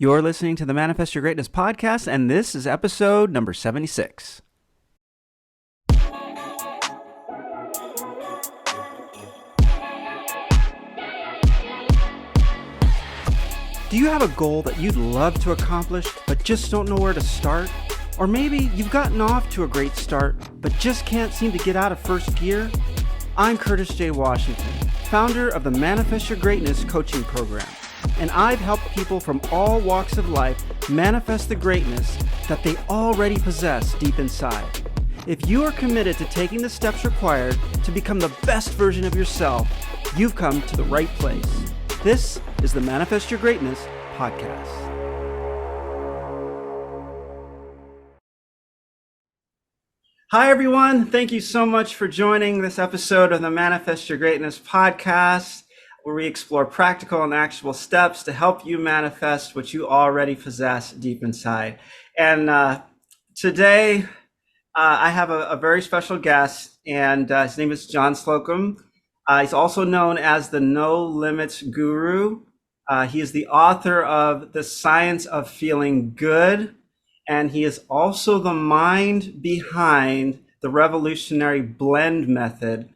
You're listening to the Manifest Your Greatness podcast, and this is episode number 76. Do you have a goal that you'd love to accomplish, but just don't know where to start? Or maybe you've gotten off to a great start, but just can't seem to get out of first gear? I'm Curtis J. Washington, founder of the Manifest Your Greatness coaching program. And I've helped people from all walks of life manifest the greatness that they already possess deep inside. If you are committed to taking the steps required to become the best version of yourself, you've come to the right place. This is the Manifest Your Greatness podcast. Hi, everyone. Thank you so much for joining this episode of the Manifest Your Greatness podcast, where we explore practical and actionable steps to help you manifest what you already possess deep inside. And today, I have a very special guest, and his name is John Slocum. He's also known as the No Limits Guru. He is the author of The Science of Feeling Good, and he is also the mind behind the revolutionary blend method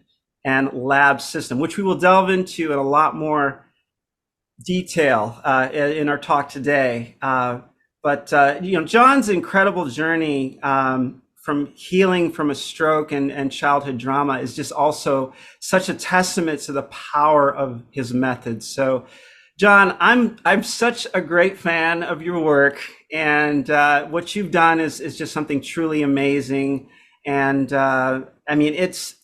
and lab system, which we will delve into in a lot more detail in our talk today. But John's incredible journey from healing from a stroke and childhood trauma is just also such a testament to the power of his methods. So, John, I'm such a great fan of your work, and what you've done is just something truly amazing. And it's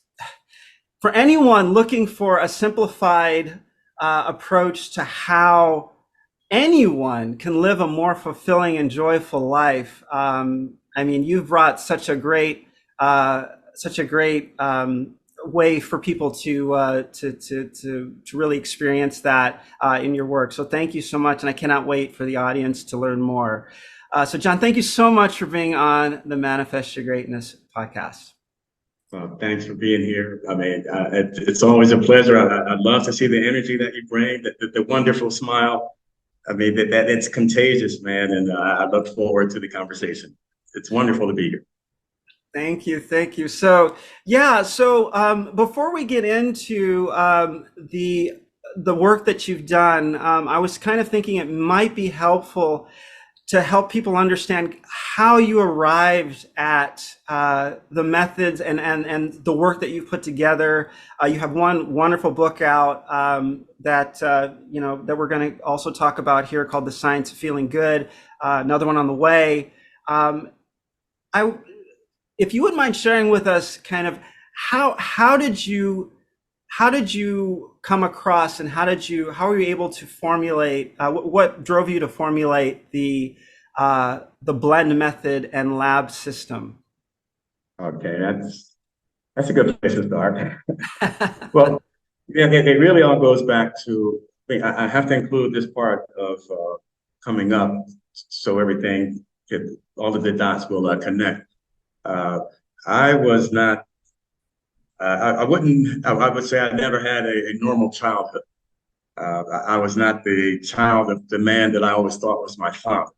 for anyone looking for a simplified approach to how anyone can live a more fulfilling and joyful life. You've brought such a great way for people to really experience that in your work. So thank you so much, and I cannot wait for the audience to learn more. So John, thank you so much for being on the Manifest Your Greatness podcast. Well, thanks for being here. It's always a pleasure. I love to see the energy that you bring, the wonderful smile. That it's contagious, man, and I look forward to the conversation. It's wonderful to be here. Thank you. So before we get into the work that you've done, I was kind of thinking it might be helpful to help people understand how you arrived at the methods and the work that you've put together. You have one wonderful book out that we're going to also talk about here, called The Science of Feeling Good. Another one on the way. If you wouldn't mind sharing with us kind of how did you come across, and how were you able to formulate, what drove you to formulate the blend method and lab system? Okay, that's a good place to start. Well, yeah, it really all goes back to, I have to include this part of coming up so everything, all of the dots will connect. I was not, I would say I never had a normal childhood. I was not the child of the man that I always thought was my father.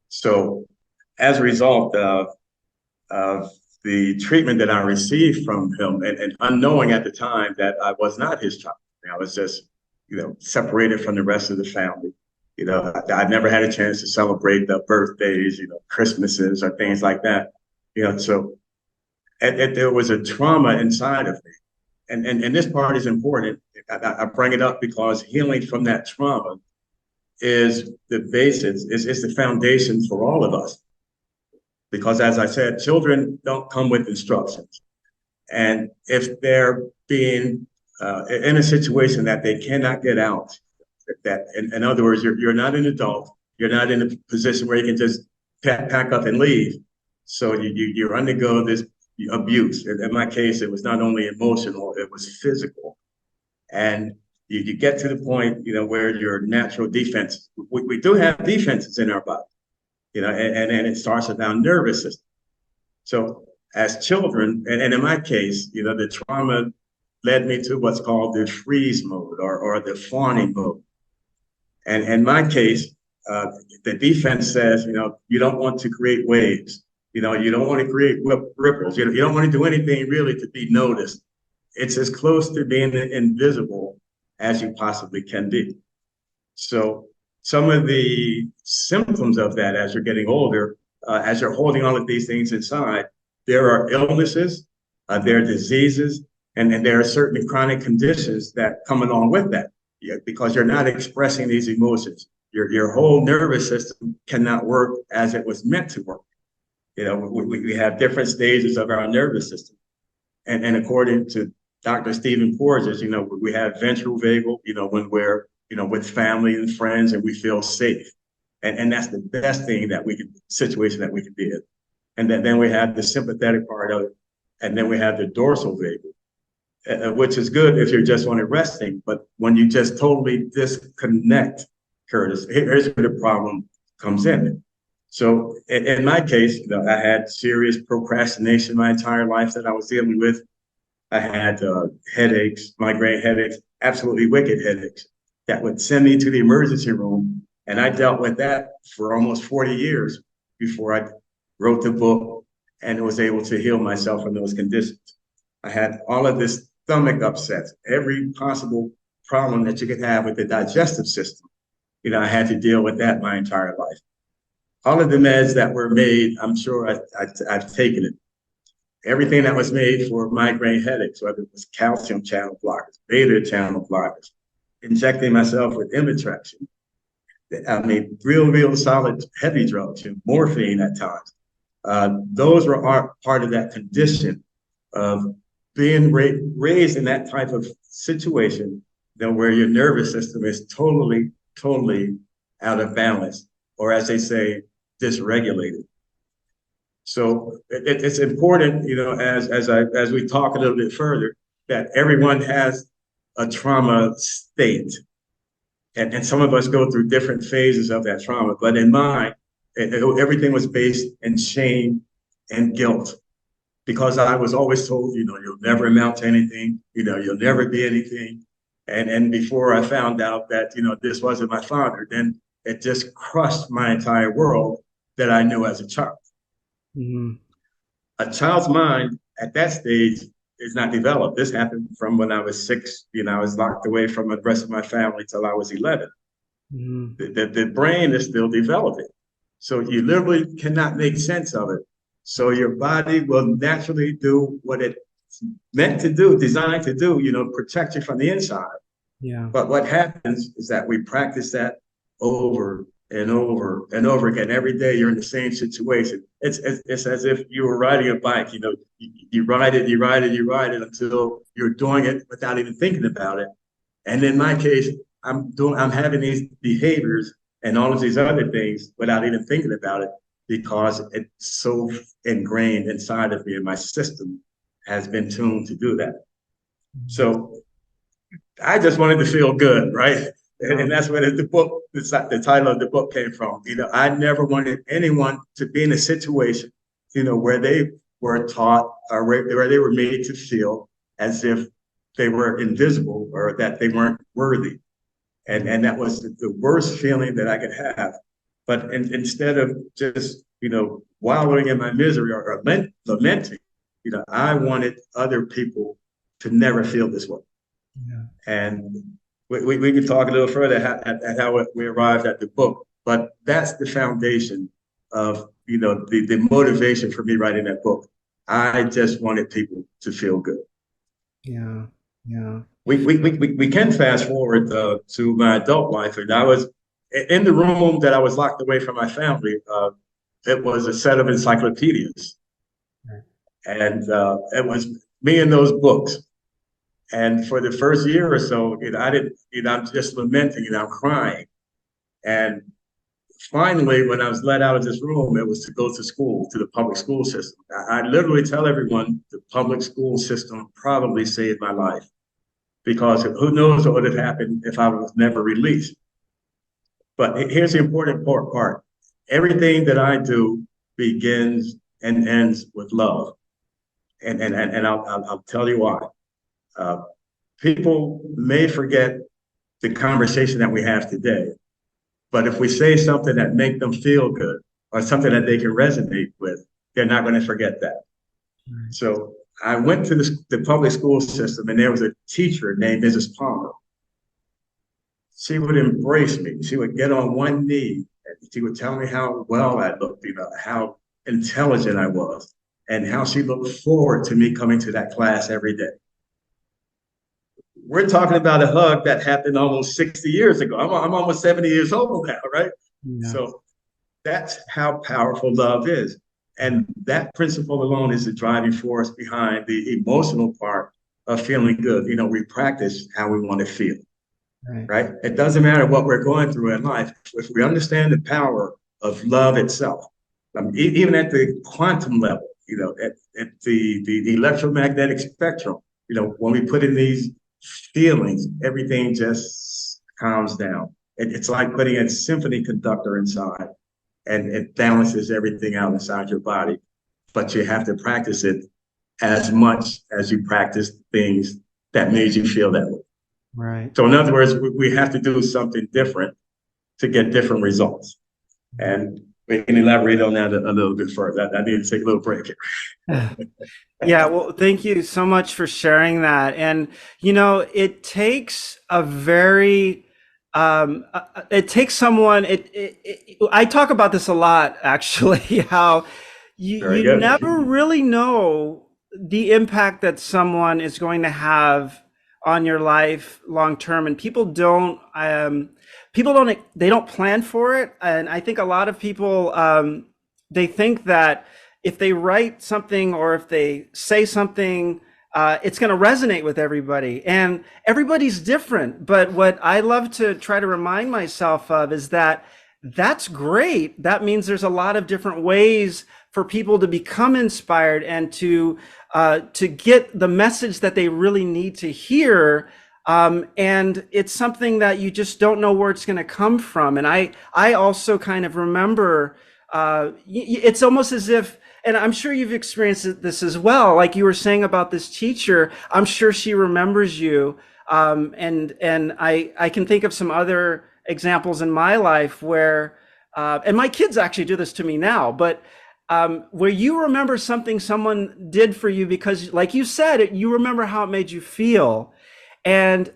So as a result of the treatment that I received from him, and unknowing at the time that I was not his child, I was just, separated from the rest of the family. I never had a chance to celebrate the birthdays, Christmases or things like that. So there was a trauma inside of me. And this part is important. I bring it up because healing from that trauma is the basis, is the foundation for all of us. Because as I said, children don't come with instructions. And if they're being in a situation that they cannot get out, that in other words, you're not an adult, you're not in a position where you can just pack up and leave. So you undergo this abuse. In my case, it was not only emotional, it was physical. And you get to the point, where your natural defense, we do have defenses in our body, and it starts with our nervous system. So as children, and in my case, the trauma led me to what's called the freeze mode or the fawning mode. And in my case, Uh, the defense says, you don't want to create waves. You don't want to create ripples. You don't want to do anything really to be noticed. It's as close to being invisible as you possibly can be. So some of the symptoms of that as you're getting older, as you're holding all of these things inside, there are illnesses, there are diseases, and there are certain chronic conditions that come along with that, because you're not expressing these emotions. Your whole nervous system cannot work as it was meant to work. We have different stages of our nervous system. And according to Dr. Stephen Porges, we have ventral vagal, when we're, with family and friends and we feel safe. And that's the best thing situation that we can be in. And then we have the sympathetic part of it. And then we have the dorsal vagal, which is good if you're just on it resting. But when you just totally disconnect, Curtis, here's where the problem comes in. So in my case, I had serious procrastination my entire life that I was dealing with. I had headaches, migraine headaches, absolutely wicked headaches that would send me to the emergency room. And I dealt with that for almost 40 years before I wrote the book and was able to heal myself from those conditions. I had all of this stomach upsets, every possible problem that you could have with the digestive system. I had to deal with that my entire life. All of the meds that were made, I'm sure I've taken it. Everything that was made for migraine headaches, whether it was calcium channel blockers, beta channel blockers, injecting myself with Imitrex. I mean, real solid heavy drugs and morphine at times. Those were part of that condition of being raised in that type of situation, where your nervous system is totally out of balance, or as they say, dysregulated. So it's important, as we talk a little bit further, that everyone has a trauma state. And some of us go through different phases of that trauma. But in mine, everything was based in shame and guilt, because I was always told, you'll never amount to anything, you'll never be anything. And before I found out that, this wasn't my father, then it just crushed my entire world that I knew as a child. Mm-hmm. A child's mind at that stage is not developed. This happened from when I was 6. I was locked away from the rest of my family till I was 11. Mm-hmm. The brain is still developing. So you literally cannot make sense of it. So your body will naturally do what it's meant to do, designed to do, protect you from the inside. Yeah. But what happens is that we practice that over and over and over again. Every day you're in the same situation. It's as if you were riding a bike. You ride it until you're doing it without even thinking about it. And in my case, I'm having these behaviors and all of these other things without even thinking about it, because it's so ingrained inside of me, and my system has been tuned to do that. So I just wanted to feel good, right? And that's where the title of the book came from. I never wanted anyone to be in a situation, where they were taught or where they were made to feel as if they were invisible or that they weren't worthy. And that was the worst feeling that I could have. But instead of just, wallowing in my misery or lamenting, I wanted other people to never feel this way. Yeah. And we can talk a little further at how we arrived at the book, but that's the foundation of, the motivation for me writing that book. I just wanted people to feel good. Yeah. Yeah. We can fast forward to my adult life, and I was in the room that I was locked away from my family. It was a set of encyclopedias, and it was me and those books. And for the first year or so, I didn't, I'm just lamenting, I'm crying. And finally, when I was let out of this room, it was to go to school, to the public school system. I literally tell everyone the public school system probably saved my life, because who knows what would have happened if I was never released. But here's the important part. Everything that I do begins and ends with love. And I'll tell you why. People may forget the conversation that we have today, But if we say something that make them feel good or something that they can resonate with, they're not going to forget that. Right. So I went to the public school system, and there was a teacher named Mrs. Palmer. She would embrace me. She would get on one knee, and she would tell me how well I looked, how intelligent I was, and how she looked forward to me coming to that class every day. We're talking about a hug that happened almost 60 years ago. I'm almost 70 years old now, right? Yeah. So that's how powerful love is. And that principle alone is the driving force behind the emotional part of feeling good. We practice how we want to feel, right? It doesn't matter what we're going through in life. If we understand the power of love itself, even at the quantum level, at the electromagnetic spectrum, when we put in these feelings, everything just calms down. It's like putting a symphony conductor inside, and it balances everything out inside your body. But you have to practice it as much as you practice things that made you feel that way. Right. So in other words, we have to do something different to get different results. And we can elaborate on that a little bit further. I need to take a little break here. Yeah, well, thank you so much for sharing that. And, it takes a very, it takes someone, I talk about this a lot, actually, how Very you good. never really know the impact that someone is going to have on your life long term. And they don't plan for it. And I think a lot of people, they think that if they write something or if they say something, it's going to resonate with everybody, and everybody's different. But what I love to try to remind myself of is that that's great. That means there's a lot of different ways for people to become inspired and to get the message that they really need to hear. And it's something that you just don't know where it's going to come from. And I also kind of remember, it's almost as if, and I'm sure you've experienced this as well, like you were saying about this teacher, I'm sure she remembers you. And I can think of some other examples in my life where, and my kids actually do this to me now, but where you remember something someone did for you because, like you said, you remember how it made you feel. And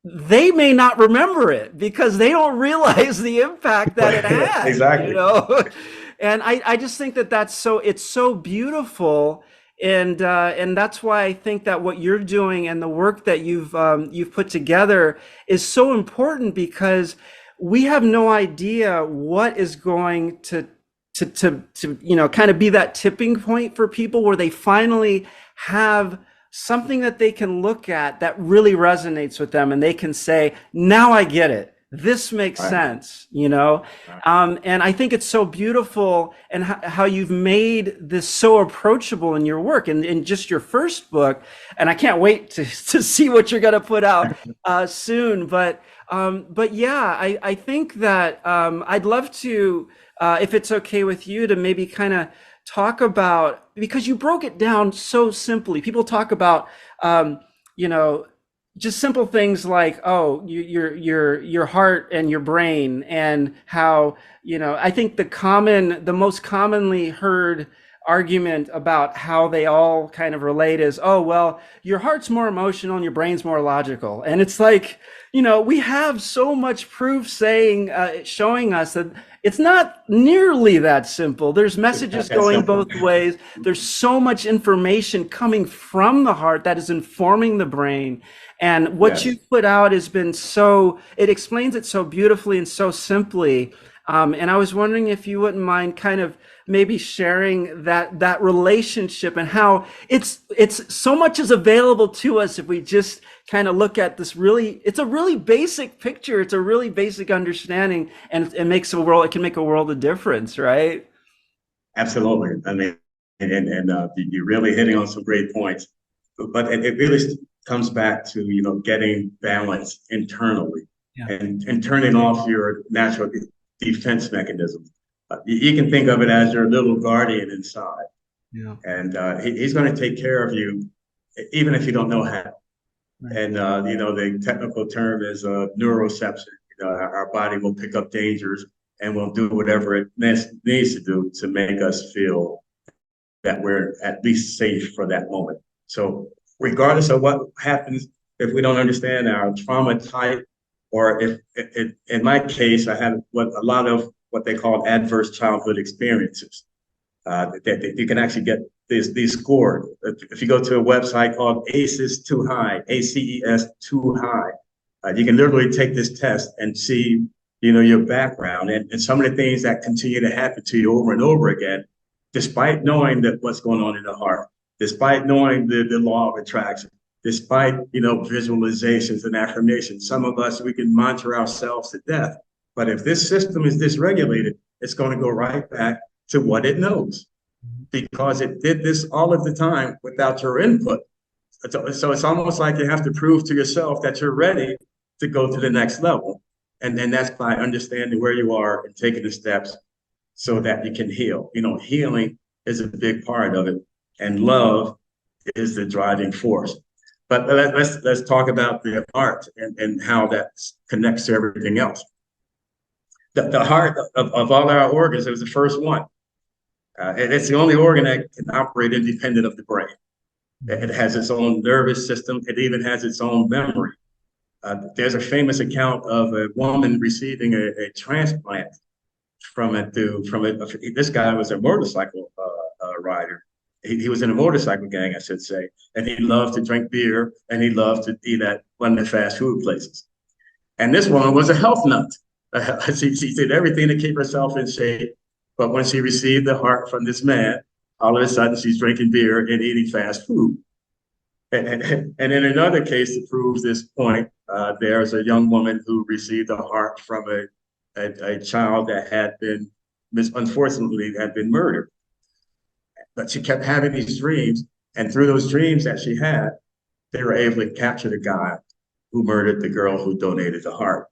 they may not remember it because they don't realize the impact that it had. Exactly. And I just think that it's so beautiful. And that's why I think that what you're doing and the work that you've put together is so important, because we have no idea what is going to kind of be that tipping point for people where they finally have something that they can look at that really resonates with them, and they can say, now I get it. This makes sense, and I think it's so beautiful, and how you've made this so approachable in your work and in just your first book. And I can't wait to see what you're going to put out soon. But yeah, I think that I'd love to, if it's okay with you, to maybe kind of talk about, because you broke it down so simply. People talk about, just simple things like, oh, your heart and your brain, and how, I think the most commonly heard argument about how they all kind of relate is, oh, well, your heart's more emotional and your brain's more logical. And it's like, we have so much proof showing us that it's not nearly that simple. There's messages going both ways. There's so much information coming from the heart that is informing the brain. And what you put out has been it explains it so beautifully and so simply. And I was wondering if you wouldn't mind kind of maybe sharing that relationship, and how it's so much is available to us if we just kind of look at this it's a really basic picture. It's a really basic understanding, and it can make a world of difference, right? Absolutely. I mean, and you're really hitting on some great points, but it really comes back to, getting balance internally, and turning off your natural defense mechanisms. You can think of it as your little guardian inside. Yeah. And he's going to take care of you, even if you don't know how. Right. And, the technical term is neuroception. our body will pick up dangers and will do whatever it needs to do to make us feel that we're at least safe for that moment. So regardless of what happens, if we don't understand our trauma type, or if in my case, I had a lot of what they call adverse childhood experiences that you can actually get these scored. If you go to a website called ACES Too High, ACES Too High, you can literally take this test and see, your background and some of the things that continue to happen to you over and over again, despite knowing that what's going on in the heart, despite knowing the law of attraction, despite, visualizations and affirmations. Some of us, we can mantra ourselves to death. But if this system is dysregulated, it's going to go right back to what it knows, because it did this all of the time without your input. So it's almost like you have to prove to yourself that you're ready to go to the next level. And then that's by understanding where you are and taking the steps so that you can heal. Healing is a big part of it, and love is the driving force. But let's talk about the heart and how that connects to everything else. The heart of all our organs is the first one. It's the only organ that can operate independent of the brain. It has its own nervous system. It even has its own memory. There's a famous account of a woman receiving a transplant from it. This guy was a motorcycle rider. He was in a motorcycle gang, I should say, and he loved to drink beer and he loved to eat at one of the fast food places. And this woman was a health nut. She did everything to keep herself in shape. But when she received the heart from this man, all of a sudden she's drinking beer and eating fast food. And in another case to prove this point, there's a young woman who received a heart from a child that had been, unfortunately, had been murdered. But she kept having these dreams, and through those dreams that she had, they were able to capture the guy who murdered the girl who donated the heart.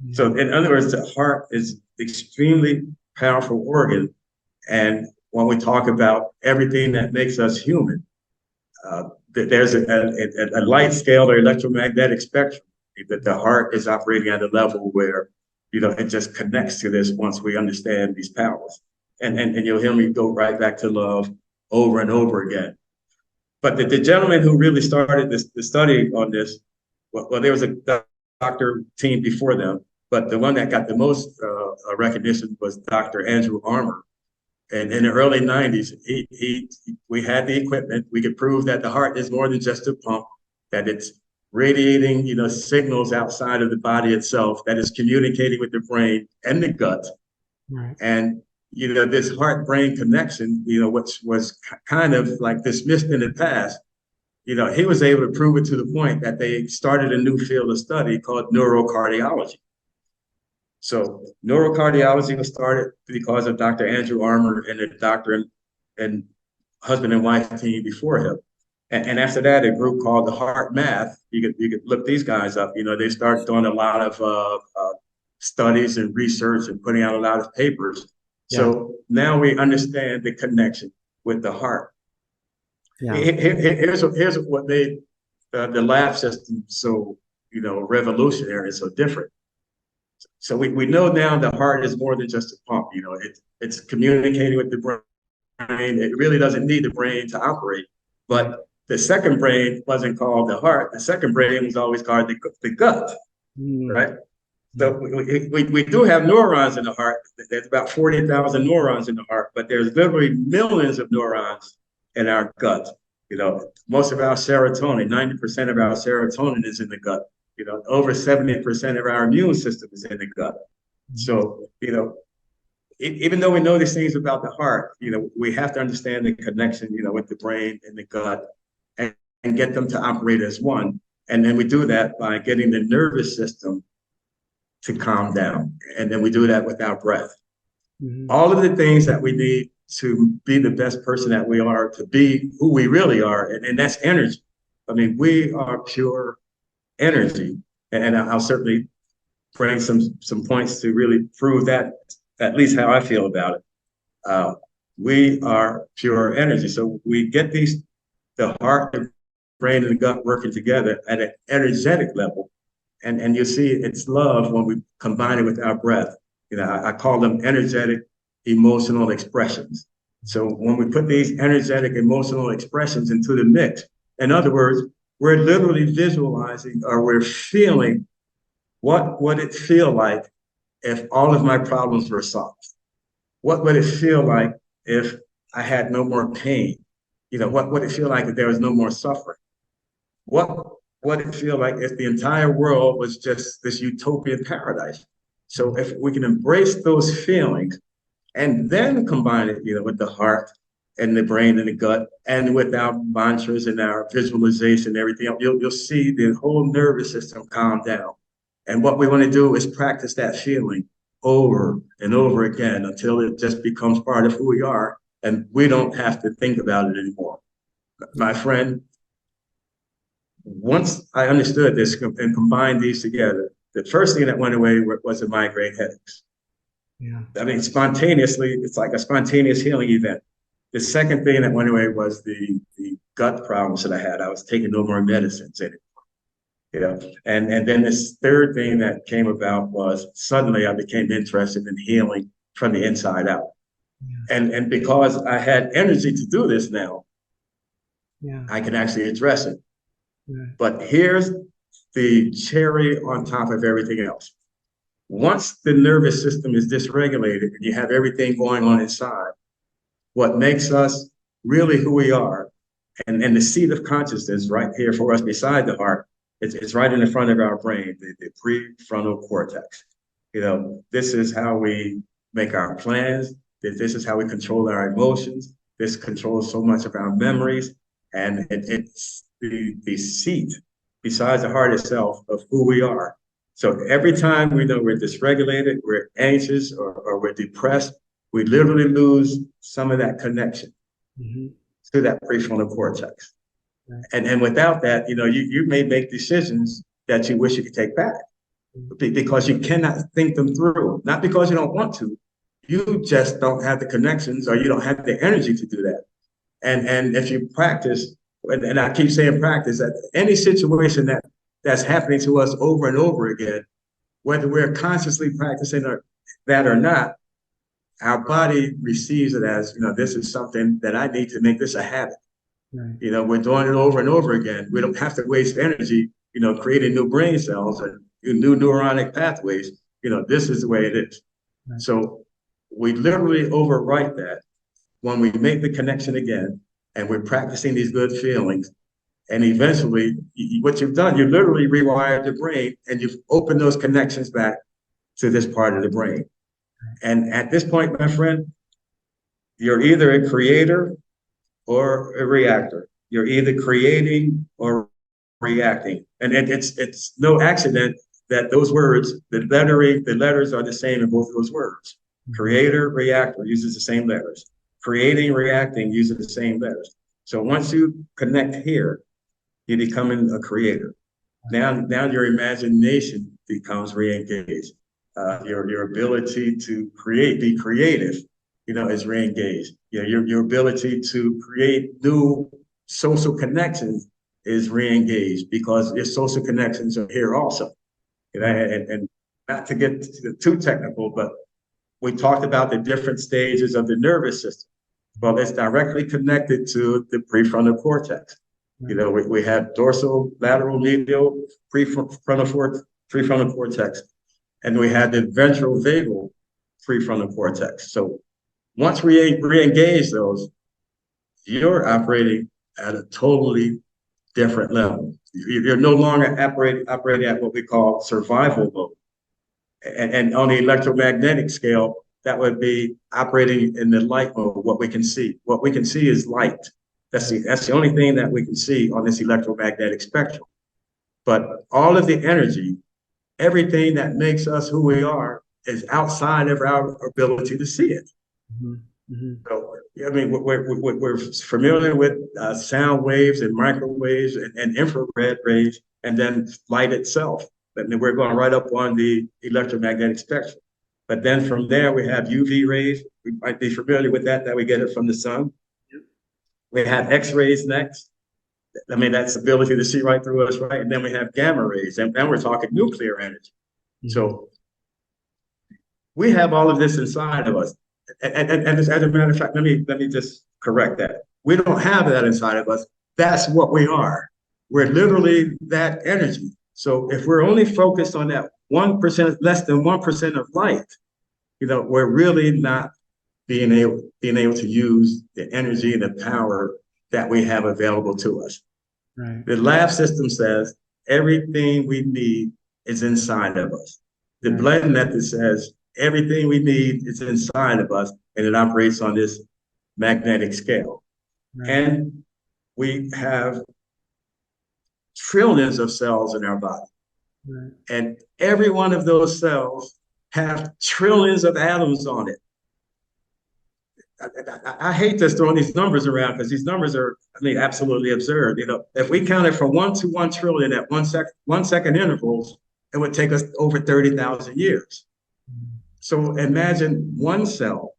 Yeah. So in other words, the heart is extremely powerful organ. And when we talk about everything that makes us human, there's a light scale or electromagnetic spectrum that the heart is operating at a level where, it just connects to this once we understand these powers. And you'll hear me go right back to love over and over again. But the gentleman who really started the study on this, well, there was a doctor team before them, but the one that got the most recognition was Dr. Andrew Armour. And in the early 90s, we had the equipment. We could prove that the heart is more than just a pump, that it's radiating, signals outside of the body itself, that is communicating with the brain and the gut. Right. And, this heart-brain connection, which was kind of like dismissed in the past, he was able to prove it to the point that they started a new field of study called neurocardiology. So neurocardiology was started because of Dr. Andrew Armour and the doctor and husband and wife team before him. And after that, a group called the Heart Math, you could look these guys up. They started doing a lot of studies and research and putting out a lot of papers. Yeah. So now we understand the connection with the heart. Yeah. Here's what made the lab system so, revolutionary and so different. So we know now the heart is more than just a pump. It's communicating with the brain. It really doesn't need the brain to operate. But the second brain wasn't called the heart. The second brain was always called the gut, right? So we do have neurons in the heart. There's about 40,000 neurons in the heart, but there's literally millions of neurons in our gut. Most of our serotonin, 90% of our serotonin is in the gut. Over 70% of our immune system is in the gut. So, even though we know these things about the heart, we have to understand the connection, with the brain and the gut and get them to operate as one. And then we do that by getting the nervous system to calm down. And then we do that with our breath. Mm-hmm. All of the things that we need to be the best person that we are, to be who we really are, and that's energy. I mean, we are pure energy, and I'll certainly bring some points to really prove that, at least how I feel about it. We are pure energy, so we get the heart, the brain, and the gut working together at an energetic level, And you see it's love when we combine it with our breath. I call them energetic emotional expressions. So when we put these energetic emotional expressions into the mix, in other words, we're literally visualizing or we're feeling what would it feel like if all of my problems were solved? What would it feel like if I had no more pain? What would it feel like if there was no more suffering? What would it feel like if the entire world was just this utopian paradise? So if we can embrace those feelings and then combine it, with the heart and the brain and the gut, and with our mantras and our visualization and everything else, you'll see the whole nervous system calm down. And what we want to do is practice that feeling over and over again until it just becomes part of who we are, and we don't have to think about it anymore. My friend, once I understood this and combined these together, the first thing that went away was the migraine headaches. Yeah. I mean, spontaneously, it's like a spontaneous healing event. The second thing that went away was the gut problems that I had. I was taking no more medicines anymore, and then this third thing that came about was suddenly I became interested in healing from the inside out. Yeah. And because I had energy to do this now, yeah, I can actually address it. Yeah. But here's the cherry on top of everything else. Once the nervous system is dysregulated and you have everything going on inside, what makes us really who we are, and the seat of consciousness right here for us beside the heart, it's right in the front of our brain, the prefrontal cortex. This is how we make our plans. This is how we control our emotions. This controls so much of our memories. And it's the seat besides the heart itself of who we are. So every time we know we're dysregulated, we're anxious, or we're depressed, we literally lose some of that connection to that prefrontal cortex. Right. And without that, you may make decisions that you wish you could take back because you cannot think them through. Not because you don't want to, you just don't have the connections or you don't have the energy to do that. And if you practice, and I keep saying practice, that any situation that's happening to us over and over again, whether we're consciously practicing that or not, our body receives it as, this is something that I need to make this a habit. Right. We're doing it over and over again. We don't have to waste energy, creating new brain cells and new neuronic pathways. This is the way it is. Right. So we literally overwrite that when we make the connection again and we're practicing these good feelings. And eventually, what you've done, you literally rewired the brain and you've opened those connections back to this part of the brain. And at this point, my friend, you're either a creator or a reactor. You're either creating or reacting. And it's no accident that those words, the letters are the same in both of those words. Creator, reactor uses the same letters. Creating, reacting uses the same letters. So once you connect here, you're becoming a creator. Now your imagination becomes re-engaged. Your ability to be creative, is re-engaged. Your ability to create new social connections is re-engaged because your social connections are here also. And not to get too technical, but we talked about the different stages of the nervous system. Well, it's directly connected to the prefrontal cortex. We have dorsal, lateral, medial, prefrontal cortex, and we have the ventral vagal prefrontal cortex. So once we re-engage those, you're operating at a totally different level. You're no longer operating at what we call survival mode. And on the electromagnetic scale, that would be operating in the light mode, what we can see. What we can see is light. That's the only thing that we can see on this electromagnetic spectrum. But all of the energy, everything that makes us who we are, is outside of our ability to see it. Mm-hmm. Mm-hmm. So, I mean, we're familiar with sound waves and microwaves and infrared rays, and then light itself. And we're going right up on the electromagnetic spectrum. But then from there, we have UV rays. We might be familiar with that we get it from the sun. Yep. We have X-rays next. I mean, that's ability to see right through us, right? And then we have gamma rays, and then we're talking nuclear energy. Mhm. So we have all of this inside of us. And as a matter of fact, let me just correct that. We don't have that inside of us. That's what we are. We're literally that energy. So if we're only focused on that 1%, less than 1% of light, we're really not being able to use the energy and the power that we have available to us. Right. The lab system says everything we need is inside of us. The Right. blend method says everything we need is inside of us, and it operates on this magnetic scale. Right. And we have trillions of cells in our body. Right. And every one of those cells have trillions of atoms on it. I hate just throwing these numbers around because these numbers are, I mean, absolutely absurd. If we counted from 1 to 1 trillion at 1 second intervals, it would take us over 30,000 years. So imagine one cell.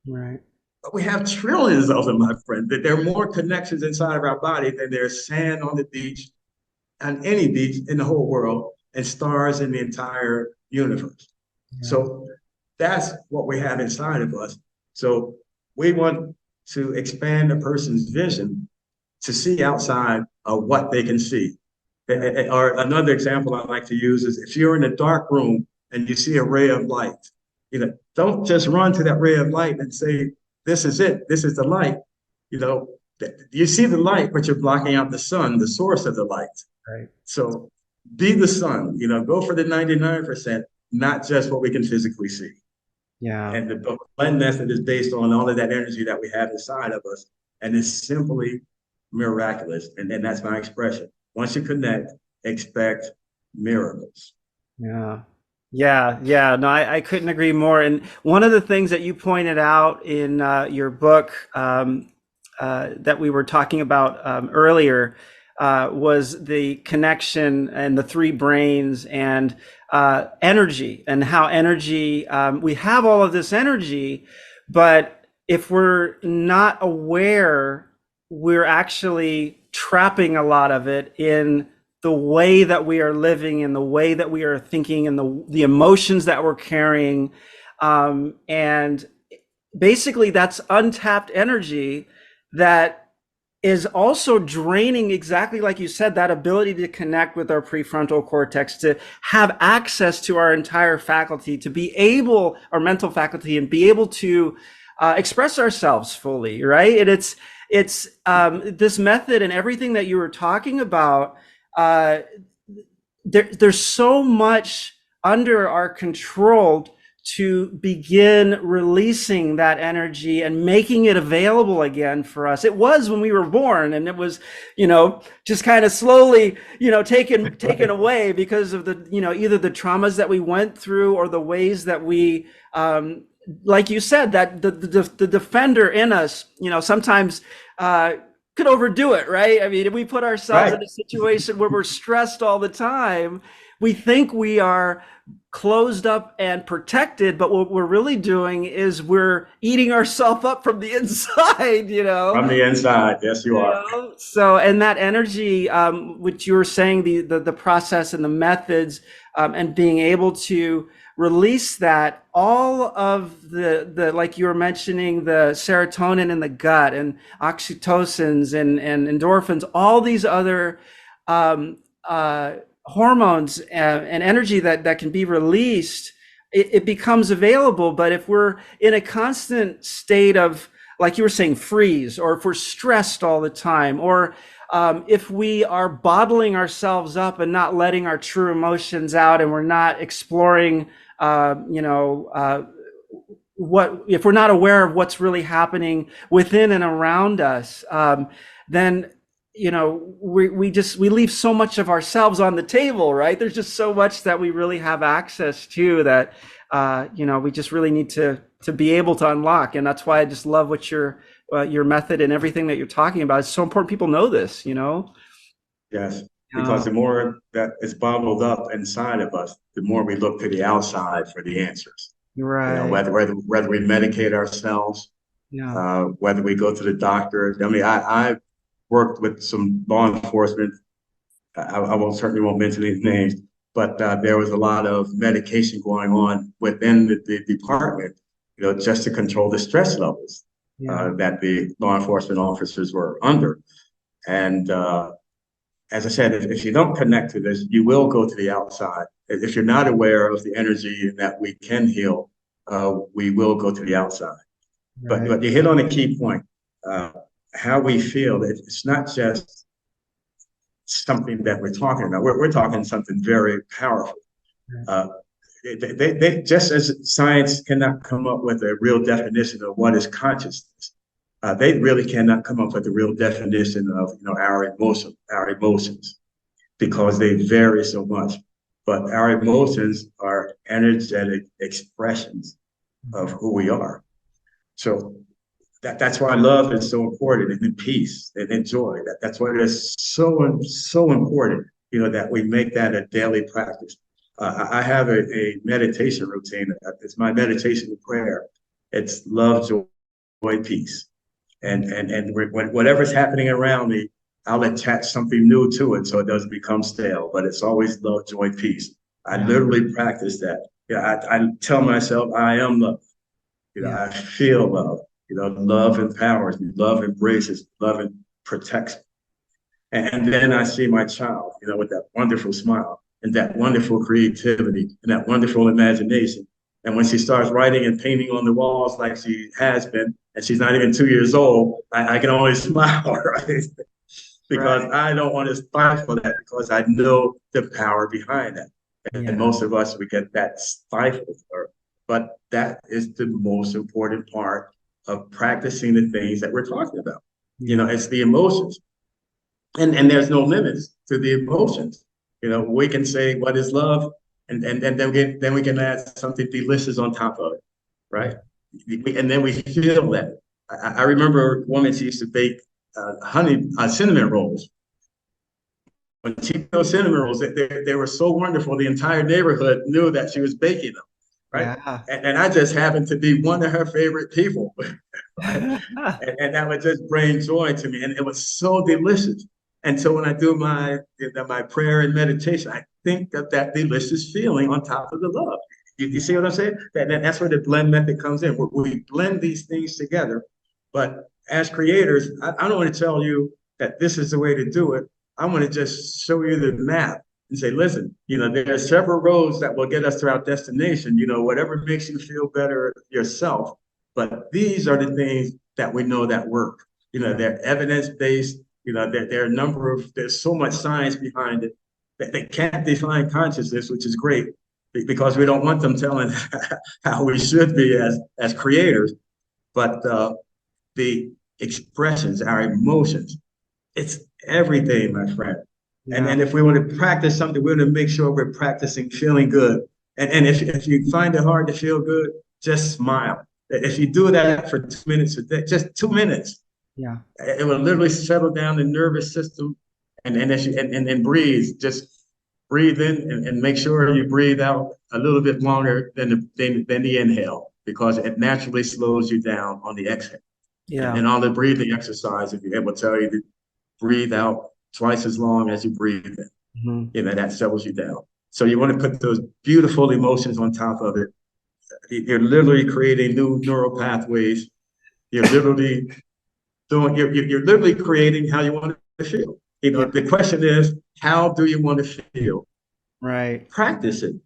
Right. But we have trillions of them, my friend. That there are more connections inside of our body than there's sand on the beach, on any beach in the whole world, and stars in the entire universe. Yeah. So that's what we have inside of us. So we want to expand a person's vision to see outside of what they can see. Or another example I like to use is if you're in a dark room and you see a ray of light, don't just run to that ray of light and say, this is it, this is the light. You see the light, but you're blocking out the sun, the source of the light. Right. So be the sun, go for the 99%, not just what we can physically see. Yeah. And the blend method is based on all of that energy that we have inside of us. And it's simply miraculous. And that's my expression. Once you connect, expect miracles. Yeah. Yeah. Yeah. No, I couldn't agree more. And one of the things that you pointed out in your book that we were talking about earlier was the connection and the three brains and energy, and how energy, we have all of this energy, but if we're not aware, we're actually trapping a lot of it in the way that we are living, in the way that we are thinking, and the emotions that we're carrying. And basically that's untapped energy that is also draining, exactly like you said, that ability to connect with our prefrontal cortex, to have access to our entire faculty, to be able, our mental faculty, and be able to express ourselves fully, right? And it's this method and everything that you were talking about, there's so much under our control to begin releasing that energy and making it available again for us. It was when we were born, and it was, just kind of slowly, taken away because of the, either the traumas that we went through or the ways that we, like you said, that the defender in us, sometimes could overdo it, right? I mean, if we put ourselves in a situation where we're stressed all the time, we think we are closed up and protected, but what we're really doing is we're eating ourselves up from the inside, From the inside, yes, you are. So, and that energy, which you were saying, the process and the methods, and being able to release that, all of the like you were mentioning, the serotonin in the gut and oxytocins and endorphins, all these other hormones and energy that can be released, it becomes available. But if we're in a constant state of, like you were saying, freeze, or if we're stressed all the time, or if we are bottling ourselves up and not letting our true emotions out, and we're not exploring, what, if we're not aware of what's really happening within and around us, then we leave so much of ourselves on the table, right? There's just so much that we really have access to that we just really need to be able to unlock. And that's why I just love what your method and everything that you're talking about. It's so important people know this. Yes, because the more that is bottled up inside of us, the more we look to the outside for the answers. Right. Whether we medicate ourselves, Yeah. whether we go to the doctor. I mean, worked with some law enforcement. I certainly won't mention any names, but there was a lot of medication going on within the department, just to control the stress levels that the law enforcement officers were under. And as I said, if you don't connect to this, you will go to the outside. If you're not aware of the energy that we can heal, we will go to the outside. Right. But you hit on a key point. How we feel, it's not just something that we're talking about. We're talking something very powerful. They just as science cannot come up with a real definition of what is consciousness, they really cannot come up with a real definition of our emotions, because they vary so much. But our emotions are energetic expressions of who we are. So that's why love is so important, and peace and joy. That's why it is so important, that we make that a daily practice. I have a meditation routine. It's my meditation and prayer. It's love, joy, peace. And whatever's happening around me, I'll attach something new to it so it doesn't become stale. But it's always love, joy, peace. I literally practice that. I tell myself I am love. I feel love. Love empowers me. Love embraces. Love protects me. And then I see my child, with that wonderful smile and that wonderful creativity and that wonderful imagination. And when she starts writing and painting on the walls like she has been, and she's not even 2 years old, I can only smile, right? Because I don't want to stifle that, because I know the power behind that. And most of us, we get that stifled. But that is the most important part of practicing the things that we're talking about. It's the emotions. And there's no limits to the emotions. We can say, what is love? And then we can add something delicious on top of it, right? And then we feel that. I remember a woman, she used to bake cinnamon rolls. When she made those cinnamon rolls, they were so wonderful. The entire neighborhood knew that she was baking them, right? Yeah. And I just happened to be one of her favorite people. Right? and that would just bring joy to me. And it was so delicious. And so when I do my prayer and meditation, I think of that delicious feeling on top of the love. You see what I'm saying? That's where the blend method comes in. We blend these things together. But as creators, I don't want to tell you that this is the way to do it. I want to just show you the map and say, listen, there are several roads that will get us to our destination, whatever makes you feel better yourself. But these are the things that we know that work. They're evidence-based. There's so much science behind it that they can't define consciousness, which is great, because we don't want them telling how we should be as creators. But the expressions, our emotions, it's everything, my friend. And if we want to practice something, we want to make sure we're practicing feeling good. And if you find it hard to feel good, just smile. If you do that for 2 minutes a day, just 2 minutes, it will literally settle down the nervous system. And breathe. Just breathe in and make sure you breathe out a little bit longer than the inhale, because it naturally slows you down on the exhale. And all the breathing exercise, if it will tell you to breathe out twice as long as you breathe in, that settles you down. So you want to put those beautiful emotions on top of it. You're literally creating new neural pathways. You're literally you're literally creating how you want to feel. The question is, how do you want to feel? Right. Practice it.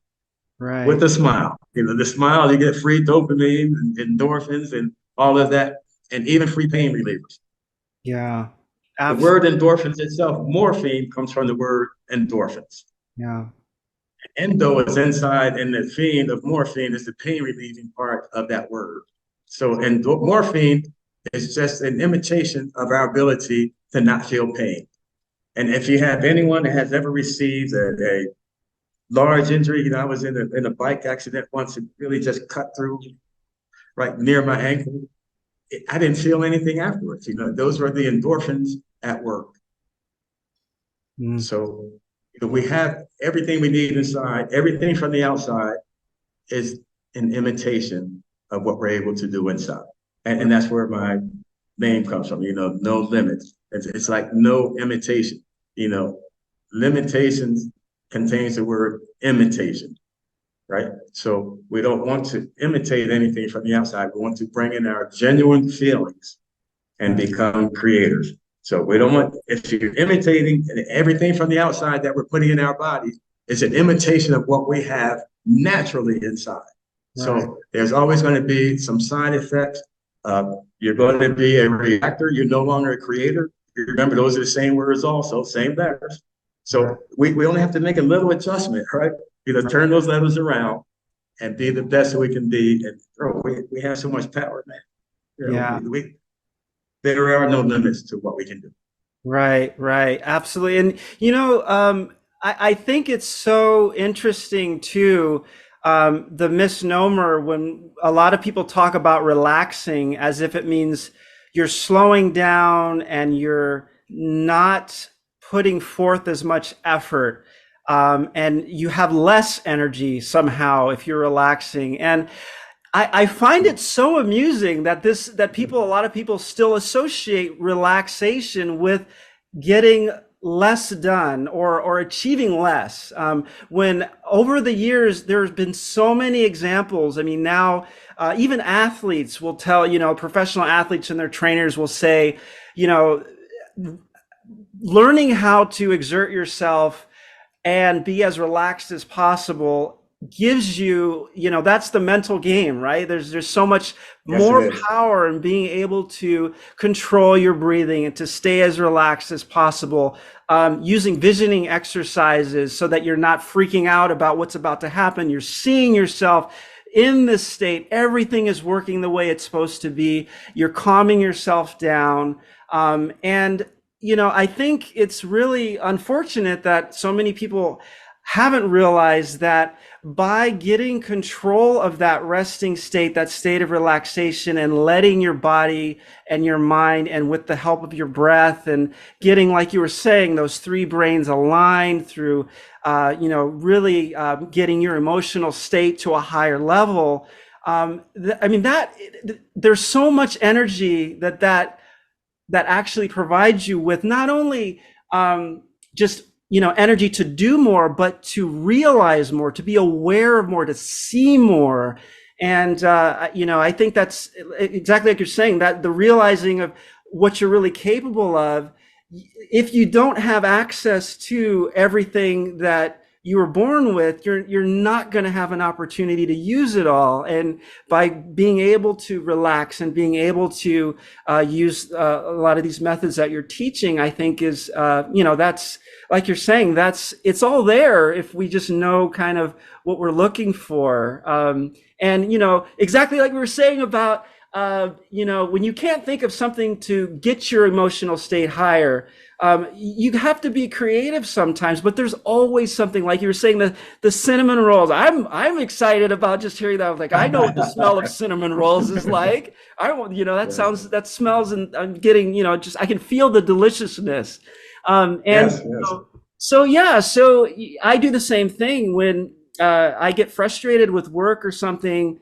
Right. With a smile. The smile, you get free dopamine and endorphins and all of that, and even free pain relievers. Yeah. Absolutely. The word endorphins itself, morphine, comes from the word endorphins. Yeah. Endo is inside, and the fiend of morphine is the pain relieving part of that word. So morphine is just an imitation of our ability to not feel pain. And if you have anyone that has ever received a large injury, I was in a bike accident once. It really just cut through right near my ankle. I didn't feel anything afterwards. Those were the endorphins at work. So we have everything we need inside. Everything from the outside is an imitation of what we're able to do inside. And that's where my name comes from, no limits. It's like no imitation, limitations contains the word imitation, right? So we don't want to imitate anything from the outside. We want to bring in our genuine feelings and become creators. So we don't want, if you're imitating everything from the outside that we're putting in our body, it's an imitation of what we have naturally inside. Right. So there's always going to be some side effects. You're going to be a reactor. You're no longer a creator. Remember, those are the same words also, same letters. So we only have to make a little adjustment, right? Turn those letters around and be the best that we can be. And we have so much power, man. Yeah. There are no limits to what we can do. Right, right, absolutely. And I think it's so interesting too, the misnomer when a lot of people talk about relaxing as if it means you're slowing down and you're not putting forth as much effort, and you have less energy somehow if you're relaxing. And I find it so amusing that a lot of people still associate relaxation with getting less done or achieving less. When over the years, there's been so many examples. I mean, now even athletes will tell, professional athletes and their trainers will say, learning how to exert yourself and be as relaxed as possible gives you, that's the mental game, right? There's so much more power in being able to control your breathing and to stay as relaxed as possible, using visioning exercises so that you're not freaking out about what's about to happen. You're seeing yourself in this state. Everything is working the way it's supposed to be. You're calming yourself down. And I think it's really unfortunate that so many people haven't realized that by getting control of that resting state, that state of relaxation, and letting your body and your mind, and with the help of your breath, and getting, like you were saying, those three brains aligned through, really getting your emotional state to a higher level. There's so much energy that actually provides you with not only just energy to do more, but to realize more, to be aware of more, to see more. And, I think that's exactly like you're saying, that the realizing of what you're really capable of, if you don't have access to everything that you were born with, you're not going to have an opportunity to use it all. And by being able to relax and being able to use a lot of these methods that you're teaching, I think is, that's, like you're saying, it's all there if we just know kind of what we're looking for. And, exactly like we were saying about, when you can't think of something to get your emotional state higher, you have to be creative sometimes, but there's always something, like you were saying, the cinnamon rolls. I'm excited about just hearing that. Like, I know what the smell of cinnamon rolls is like. That smells, and I'm getting, I can feel the deliciousness. Yes. So I do the same thing when I get frustrated with work or something.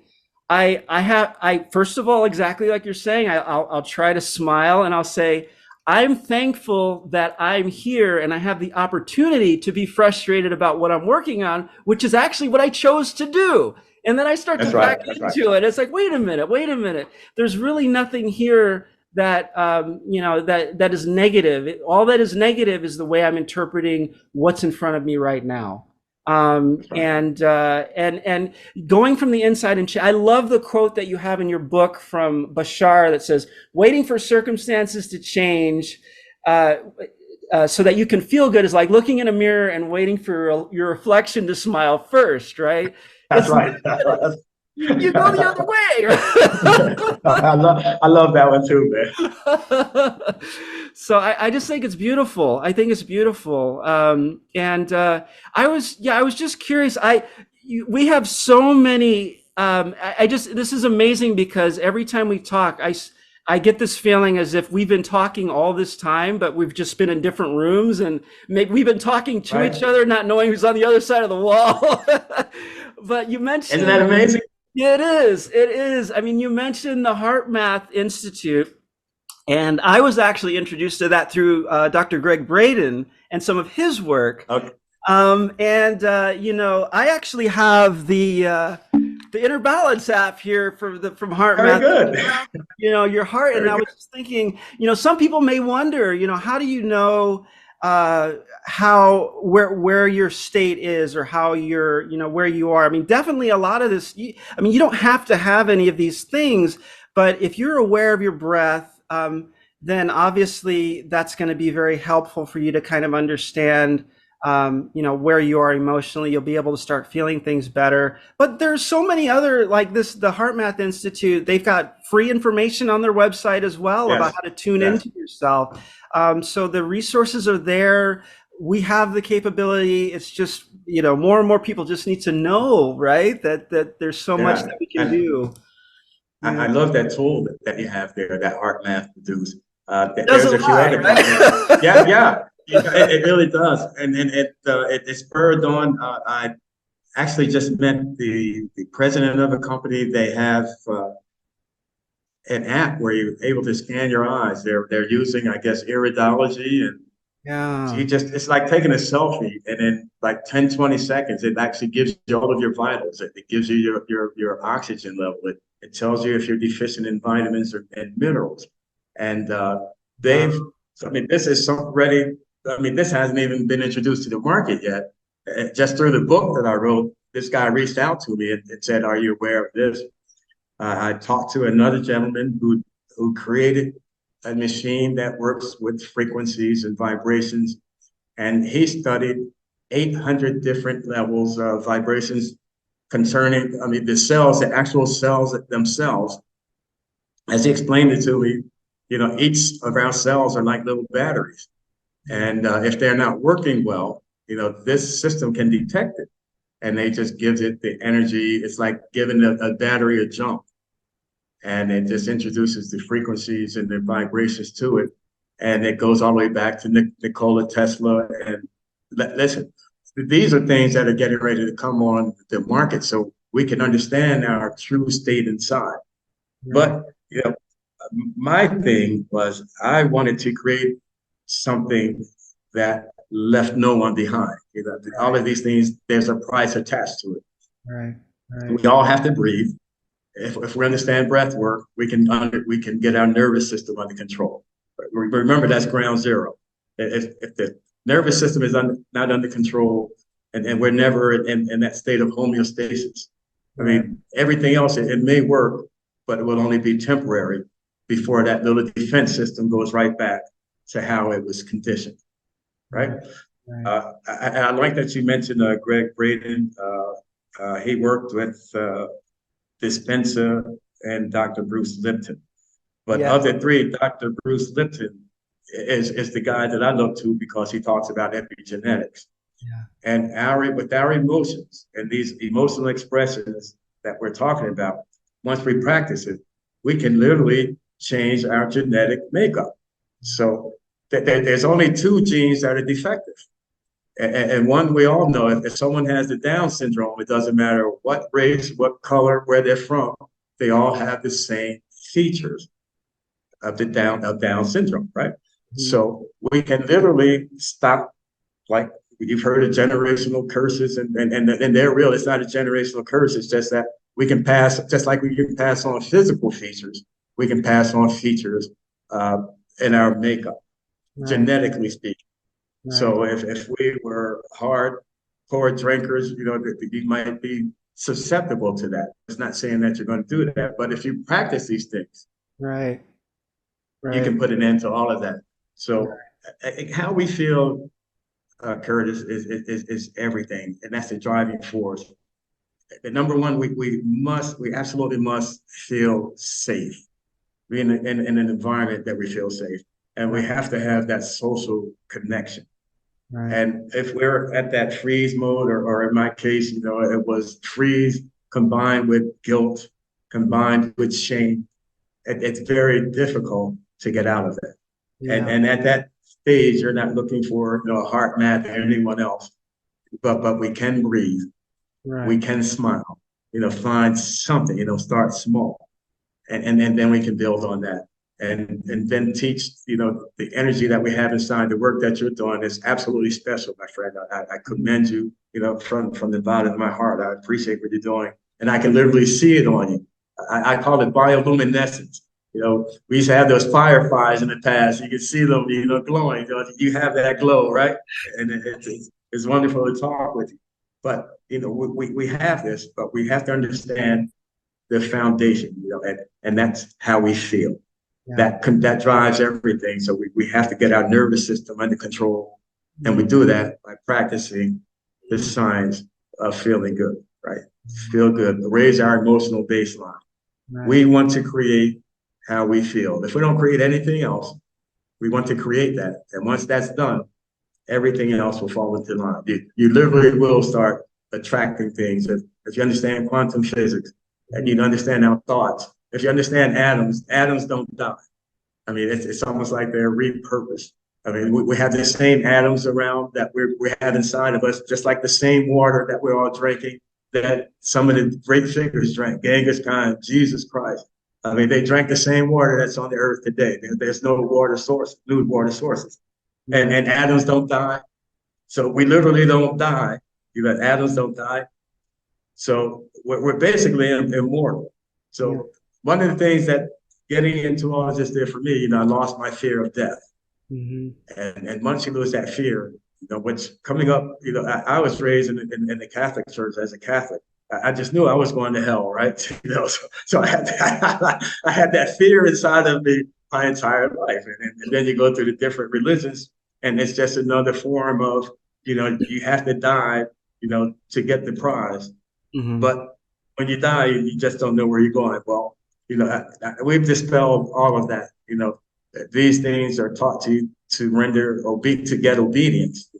I first of all, exactly like you're saying, I'll try to smile and I'll say, I'm thankful that I'm here and I have the opportunity to be frustrated about what I'm working on, which is actually what I chose to do. And then I start to back into it. It's like, wait a minute. There's really nothing here that, that is negative. All that is negative is the way I'm interpreting what's in front of me right now. And going from the inside and I love the quote that you have in your book from Bashar that says, waiting for circumstances to change, so that you can feel good is like looking in a mirror and waiting for your reflection to smile first, right? That's right. You go the other way. I love that one too, man. So I just think it's beautiful. I think it's beautiful. I was just curious. We have so many. This is amazing because every time we talk, I get this feeling as if we've been talking all this time, but we've just been in different rooms and maybe we've been talking to each other, not knowing who's on the other side of the wall. But you mentioned, isn't that amazing? It is. I mean, you mentioned the Heart Math Institute. And I was actually introduced to that through Dr. Greg Braden and some of his work. Okay. I actually have the Inner Balance app here from Very HeartMath. good. Your heart. And Very I good. was just thinking, some people may wonder, how do you know how where your state is, or how you're, where you are? I mean, definitely a lot of this. You don't have to have any of these things, but if you're aware of your breath, then obviously that's going to be very helpful for you to kind of understand where you are emotionally. You'll be able to start feeling things better. But there's so many other, like this, the HeartMath Institute, they've got free information on their website as well about Yes. how to tune Yes. into yourself. So the resources are there. We have the capability. It's just, more and more people just need to know, right? That there's so much Yeah. that we can And do. I Yeah. love that tool that you have there, that Art Math produce. There's Doesn't a few lie, other companies. right? Yeah, yeah, it really does. And it spurred on. I actually just met the president of a company. They have an app where you're able to scan your eyes. They're using, I guess, iridology, and Yeah. it's like taking a selfie, and in like 10, 20 seconds, it actually gives you all of your vitals. It gives you your oxygen level. It tells you if you're deficient in vitamins and minerals. And Wow. they've, I mean, this is something ready. I mean, this hasn't even been introduced to the market yet. Just through the book that I wrote, this guy reached out to me and said, "Are you aware of this?" I talked to another gentleman who created a machine that works with frequencies and vibrations, and he studied 800 different levels of vibrations concerning, I mean, the cells, the actual cells themselves. As he explained it to me, each of our cells are like little batteries, and if they're not working well, this system can detect it, and they just gives it the energy. It's like giving a battery a jump, and it just introduces the frequencies and the vibrations to it. And it goes all the way back to Nikola Tesla. And listen, these are things that are getting ready to come on the market so we can understand our true state inside. Right. But, my thing was I wanted to create something that left no one behind. All of these things, there's a price attached to it. Right. Right. We all have to breathe. If we understand breath work, we can get our nervous system under control. But remember, that's ground zero. If the nervous system is not under control, and we're never in that state of homeostasis, I Right. mean, everything else, it may work, but it will only be temporary before that little defense system goes right back to how it was conditioned, right? Right. I like that you mentioned Greg Braden. He worked with Dispenza and Dr. Bruce Lipton. But Yeah. of the three, Dr. Bruce Lipton is the guy that I look to because he talks about epigenetics. Yeah. And with our emotions and these emotional expressions that we're talking about, once we practice it, we can literally change our genetic makeup. So there's only two genes that are defective. And one we all know, if someone has the Down syndrome, it doesn't matter what race, what color, where they're from, they all have the same features of Down syndrome, right? Mhm. So we can literally stop, like you've heard of generational curses, and they're real. It's not a generational curse. It's just that we can pass, just like we can pass on physical features, we can pass on features in our makeup, Right. genetically speaking. Right. So if we were hardcore drinkers, you might be susceptible to that. It's not saying that you're going to do that, but if you practice these things, Right. you Right. can put an end to all of that. So how we feel, Kurt, is everything, and that's the driving force. The number one, we absolutely must feel safe. Be in an environment that we feel safe, and we Right. have to have that social connection. Right. And if we're at that freeze mode, or in my case, it was freeze combined with guilt, combined with shame, it's very difficult to get out of that. And Yeah. and at that stage, you're not looking for a heart map or anyone else, but we can breathe, we Right. can smile, find something, start small, and then we can build on that. and then teach, the energy that we have inside. The work that you're doing is absolutely special, my friend. I commend you, from the bottom of my heart. I appreciate what you're doing, and I can literally see it on you. I call it bioluminescence. We used to have those fireflies in the past. You can see them, glowing. You have that glow, right? And it's wonderful to talk with you. But we have this, but we have to understand the foundation, and that's how we feel. Yeah. That drives everything. So we have to get our nervous system under control, and we do that by practicing the science of feeling good, right? Feel good, raise our emotional baseline. Right. We want to create how we feel. If we don't create anything else, we want to create that. And once that's done, everything else will fall into line. You literally will start attracting things. If you understand quantum physics, and you understand our thoughts, if you understand atoms don't die. I mean, it's almost like they're repurposed. I mean, we have the same atoms around that we have inside of us, just like the same water that we're all drinking, that some of the great figures drank, Genghis Khan, Jesus Christ. I mean, they drank the same water that's on the earth today. There's no water source, new water sources. And atoms don't die. So we literally don't die. Atoms don't die. So we're basically immortal. So one of the things that getting into all of this there for me, I lost my fear of death. Mm-hmm. And once you lose that fear, what's coming up, I was raised in the Catholic Church as a Catholic. I just knew I was going to hell, right? So I had that fear inside of me my entire life. And then you go through the different religions, and it's just another form of, you have to die, to get the prize. Mm-hmm. But when you die, you just don't know where you're going. Well, we've dispelled all of that. These things are taught to render to get obedience.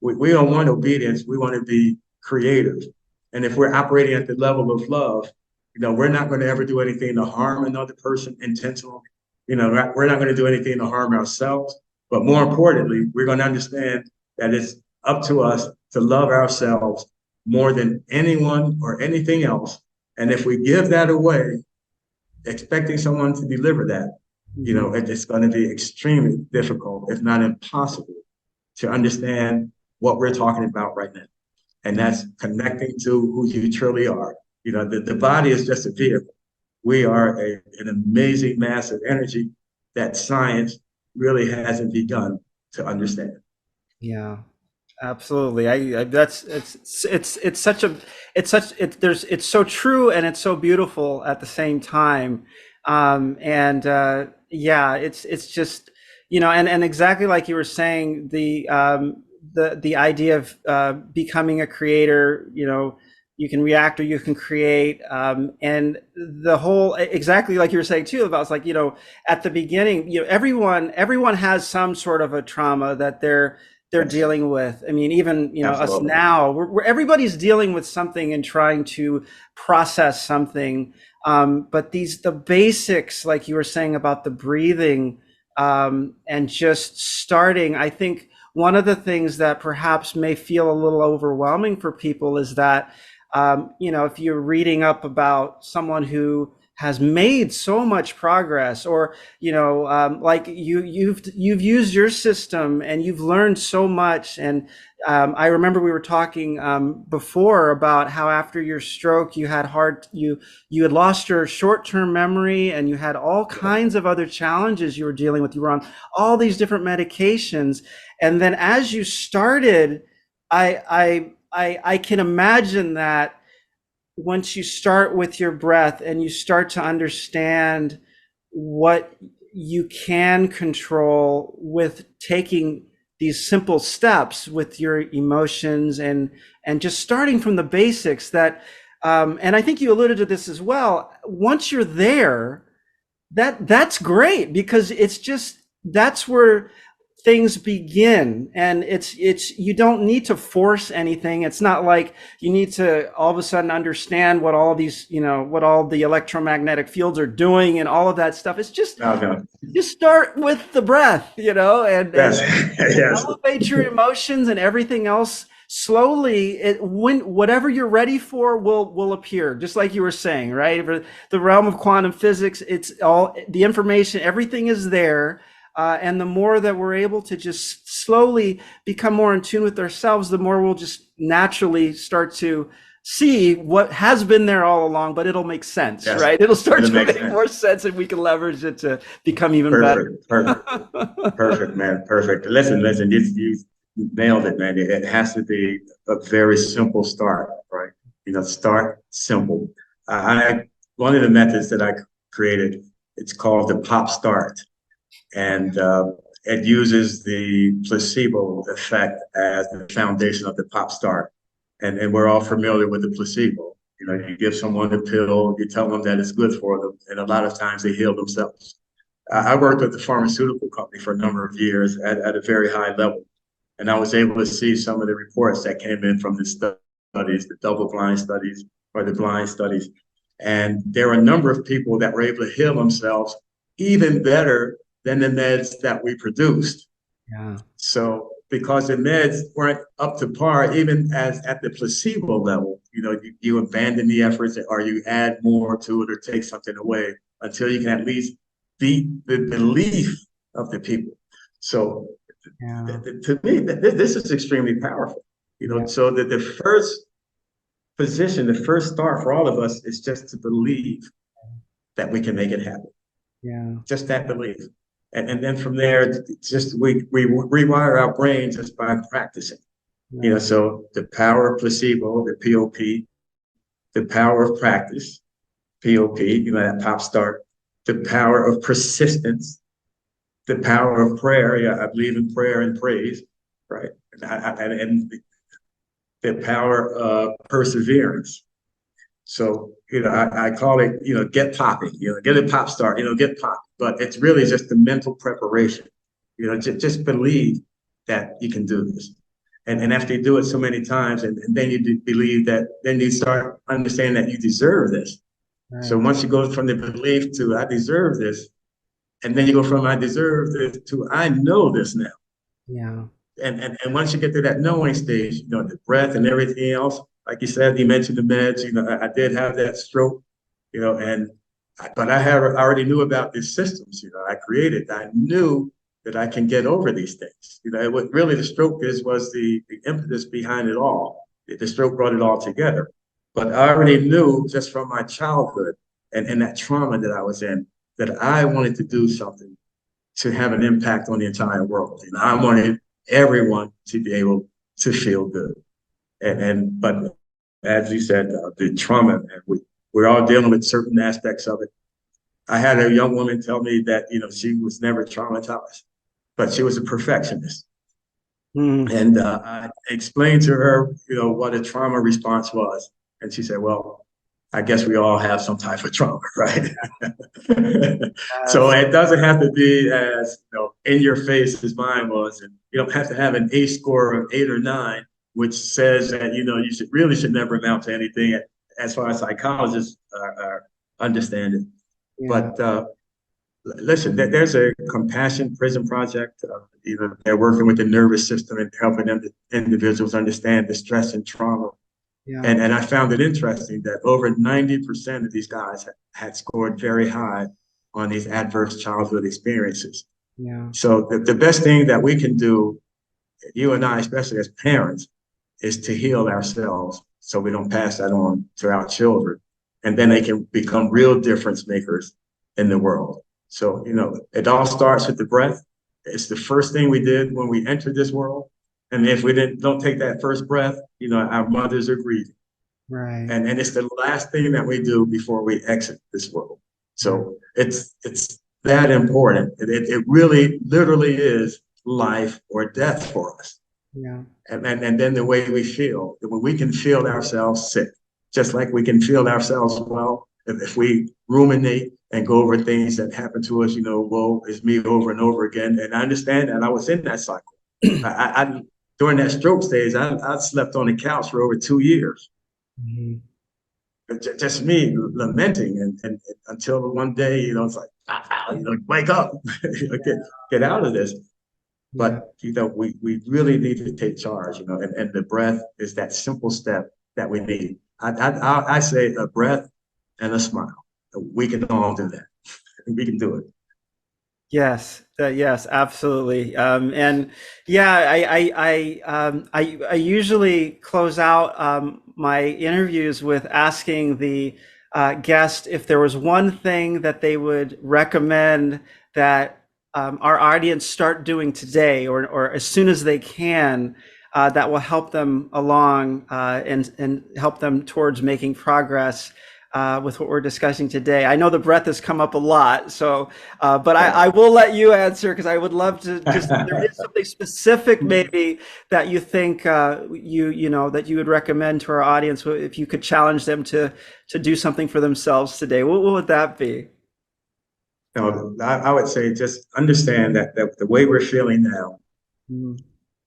We don't want obedience. We want to be creators. And if we're operating at the level of love, we're not going to ever do anything to harm another person intentionally. We're not going to do anything to harm ourselves. But more importantly, we're going to understand that it's up to us to love ourselves more than anyone or anything else. And if we give that away, expecting someone to deliver that, it's going to be extremely difficult, if not impossible, to understand what we're talking about right now. And that's connecting to who you truly are. The body is just a vehicle. We are an amazing mass of energy that science really hasn't begun to understand. Yeah. Absolutely. It's so true, and it's so beautiful at the same time. It's just, and exactly like you were saying, the idea of becoming a creator, you can react or you can create, and the whole, exactly like you were saying too, about it's like, at the beginning, everyone has some sort of a trauma that they're dealing with. I mean, even, us now, we're everybody's dealing with something and trying to process something. But the basics, like you were saying about the breathing, and just starting, I think one of the things that perhaps may feel a little overwhelming for people is that, if you're reading up about someone who has made so much progress, or like you've used your system and you've learned so much. And I remember we were talking before about how after your stroke you had lost your short-term memory, and you had all kinds of other challenges you were dealing with. You were on all these different medications, and then as you started, I can imagine that once you start with your breath and you start to understand what you can control with taking these simple steps with your emotions, and just starting from the basics, that and I think you alluded to this as well, once you're there, that's great, because that's where things begin. And it's you don't need to force anything. It's not like you need to all of a sudden understand what all these, what all the electromagnetic fields are doing and all of that stuff. It's just just start with the breath, and yes. elevate your emotions, and everything else slowly, when whatever you're ready for will appear, just like you were saying, right? For the realm of quantum physics, it's all the information, everything is there. And the more that we're able to just slowly become more in tune with ourselves, the more we'll just naturally start to see what has been there all along, but it'll make sense, Yes, right? It'll start it'll to make make more sense. sense and we can leverage it to become even better. Perfect, perfect, perfect, man, perfect. Listen, you nailed it, man. It has to be a very simple start, right? Start simple. I one of the methods that I created, it's called the pop start, and it uses the placebo effect as the foundation of the pop start. And we're all familiar with the placebo. You give someone a pill, you tell them that it's good for them, and a lot of times they heal themselves. I worked with the pharmaceutical company for a number of years at a very high level. And I was able to see some of the reports that came in from the studies, the double blind studies or the blind studies. And there were a number of people that were able to heal themselves even better than the meds that we produced. Yeah. So because the meds weren't up to par, even as at the placebo level, you abandon the efforts or you add more to it or take something away until you can at least beat the belief of the people. So Yeah. to me, this is extremely powerful. Yeah. So that the first position, the first start for all of us is just to believe that we can make it happen. Yeah. Just that belief. And then from there, just we rewire our brain just by practicing. Right. So the power of placebo, the POP, the power of practice, POP, that pop start, the power of persistence, the power of prayer. Yeah, I believe in prayer and praise, right? And the power of perseverance. So, I call it, get popping, get a pop start, get popping. But it's really just the mental preparation, just believe that you can do this. And after you do it so many times, and then you believe that, then you start understanding that you deserve this. So Right. once you go from the belief to I deserve this, and then you go from I deserve this to I know this now. Yeah. And once you get to that knowing stage, the breath and everything else, like you said, you mentioned the meds, I did have that stroke, but I already knew about these systems, I created, I knew that I can get over these things. What really the stroke was the impetus behind it all. The stroke brought it all together. But I already knew just from my childhood and that trauma that I was in, that I wanted to do something to have an impact on the entire world. I wanted everyone to be able to feel good. But as you said, the trauma, and we're all dealing with certain aspects of it. I had a young woman tell me that, she was never traumatized, but she was a perfectionist. Mm. And I explained to her, what a trauma response was. And she said, well, I guess we all have some type of trauma, right? So Yes. it doesn't have to be as in your face as mine was, and you don't have to have an A score of 8 or 9, which says that you should never amount to anything, as far as psychologists understand it. Yeah. But listen, there's a compassion prison project. They're working with the nervous system and helping individuals understand the stress and trauma. Yeah. And I found it interesting that over 90% of these guys had scored very high on these adverse childhood experiences. Yeah. So the best thing that we can do, you and I, especially as parents, is to heal ourselves so we don't pass that on to our children. And then they can become real difference makers in the world. So, it all starts with the breath. It's the first thing we did when we entered this world. And if we don't take that first breath, our mothers are grieving. Right. And it's the last thing that we do before we exit this world. So it's that important. It really literally is life or death for us. Yeah. And then the way we feel, when we can feel ourselves sick, just like we can feel ourselves well, if we ruminate and go over things that happen to us, woe is me over and over again. And I understand that I was in that cycle. I during that stroke stage, I slept on the couch for over 2 years. Mhm. Just me lamenting, and until one day, it's like, wake up, get out of this. Yeah. But we really need to take charge, and the breath is that simple step that we need. I say a breath and a smile. We can all do that. We can do it. Yes, yes, absolutely. And yeah, I usually close out my interviews with asking the guest if there was one thing that they would recommend that our audience start doing today or as soon as they can, that will help them along and help them towards making progress with what we're discussing today. I know the breath has come up a lot, so but I will let you answer because I would love to just if there is something specific maybe that you think that you would recommend to our audience if you could challenge them to do something for themselves today. What would that be? I would say just understand that the way we're feeling now, Mm,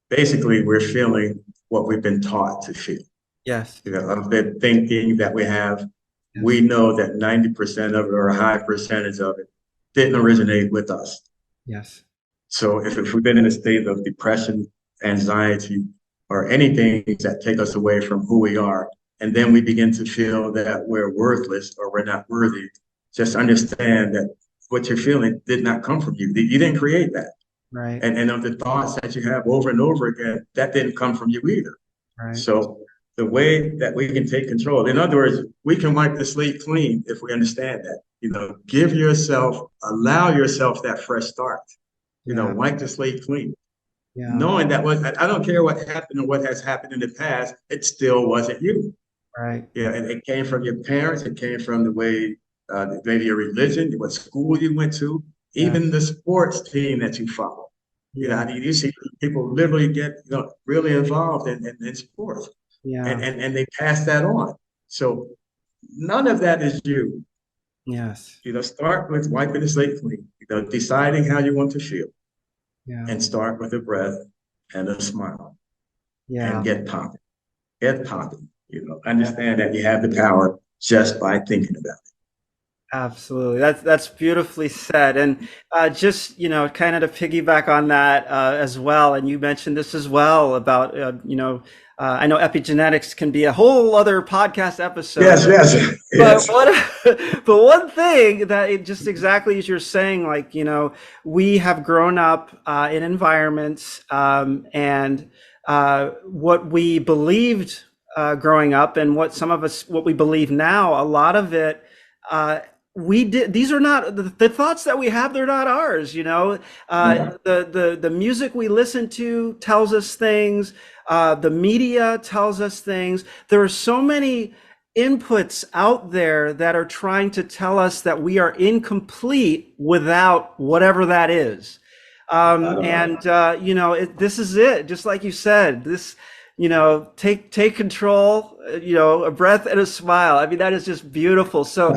basically we're feeling what we've been taught to feel. yes, Of the thinking that we have, we yes, know that 90% of it or a high percentage of it didn't originate with us. yes, So if we've been in a state of depression, anxiety, or anything that take us away from who we are, and then we begin to feel that we're worthless or we're not worthy, just understand that what you're feeling did not come from you. You didn't create that. right, And of the thoughts that you have over and over again, that didn't come from you either. right, So the way that we can take control, in other words, we can wipe the slate clean if we understand that. Give yourself, allow yourself that fresh start. yeah, Wipe the slate clean, yeah, knowing that I don't care what happened or what has happened in the past, it still wasn't you. right, Yeah, and it came from your parents. It came from the way, maybe your religion, what school you went to, yeah, even the sports team that you follow. yeah, I mean, you see people literally get really involved in sports, and, yeah, and and they pass that on. So none of that is you. yes, Start with wiping the slate clean. Deciding how you want to feel, yeah, and start with a breath and a smile, and yeah. get popping. Get popping. Understand that you have the power just by thinking about it. Absolutely. That's beautifully said. And just, kind of to piggyback on that as well, and you mentioned this as well about, I know epigenetics can be a whole other podcast episode, Yes, yes, but yes. but one thing that it just exactly as you're saying, like, we have grown up in environments and what we believed growing up and what we believe now, a lot of it, uh, we did these are not the thoughts that we have, they're not ours. Yeah. The music we listen to tells us things, the media tells us things. There are so many inputs out there that are trying to tell us that we are incomplete without whatever that is. I don't know. And this is it, just like you said, this, take control, a breath and a smile. I mean, that is just beautiful. So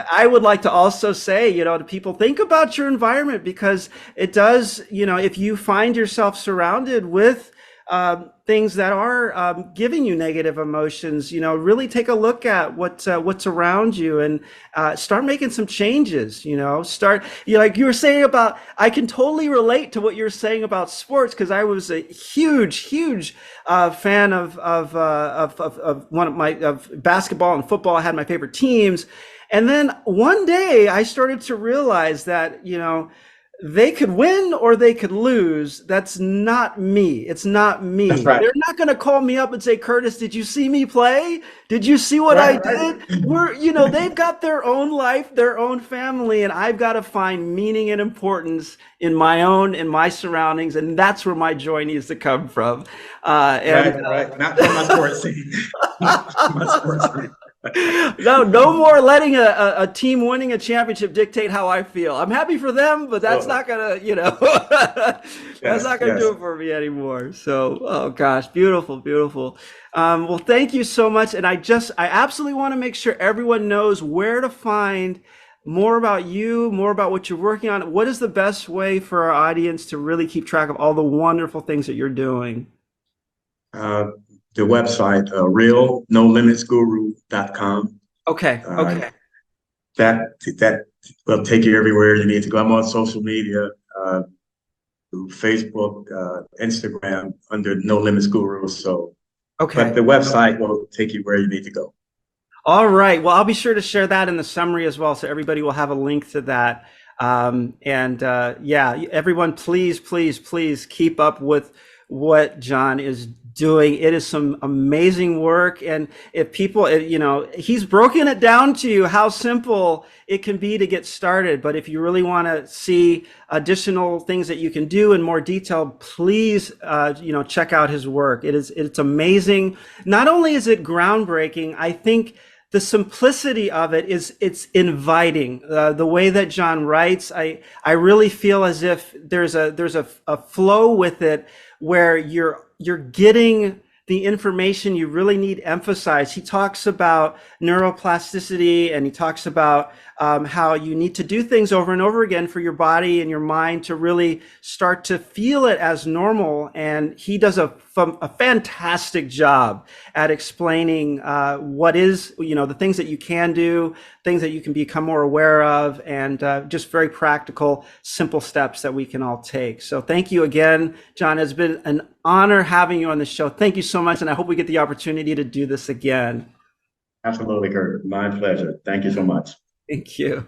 I would like to also say, to people, think about your environment because it does, if you find yourself surrounded with things that are giving you negative emotions, really take a look at what's around you and start making some changes. Start, like you were saying about, I can totally relate to what you're saying about sports because I was a huge fan of one of my of basketball and football. I had my favorite teams, and then one day I started to realize that they could win or they could lose. That's not me. It's not That's me. right. They're not going to call me up and say, Curtis, did you see me play? Did you see what I Right, right. did? They've got their own life, their own family, and I've got to find meaning and importance in my surroundings. And that's where my joy needs to come from. And Right, right. Not from my sports team. Not from my sports team. no more letting a team winning a championship dictate how I feel. I'm happy for them, but that's Oh, not gonna, that's yes, not gonna do yes. it for me anymore. So, oh gosh, beautiful, beautiful. Well, thank you so much. And I absolutely want to make sure everyone knows where to find more about you, more about what you're working on. What is the best way for our audience to really keep track of all the wonderful things that you're doing? Uh, the website, realnolimitsguru.com. Okay, Uh, okay, that will take you everywhere you need to go. I'm on social media, Facebook, Instagram under No Limits Guru. So, but Okay. the website will take you where you need to go. All right. Well, I'll be sure to share that in the summary as well, so everybody will have a link to that. Yeah, everyone, please, please, please keep up with what John is doing. It is some amazing work, and if people, he's broken it down to you how simple it can be to get started. But if you really want to see additional things that you can do in more detail, please, check out his work. It's amazing. Not only is it groundbreaking, I think the simplicity of it is it's inviting. The way that John writes, I really feel as if there's a flow with it where you're getting the information you really need emphasized. He talks about neuroplasticity, and he talks about how you need to do things over and over again for your body and your mind to really start to feel it as normal. And he does a fantastic job at explaining what is, the things that you can do, things that you can become more aware of, and just very practical, simple steps that we can all take. So thank you again, John. It's been an honor having you on the show. Thank you so much, and I hope we get the opportunity to do this again. Absolutely, Kurt. My pleasure. Thank you so much. Thank you.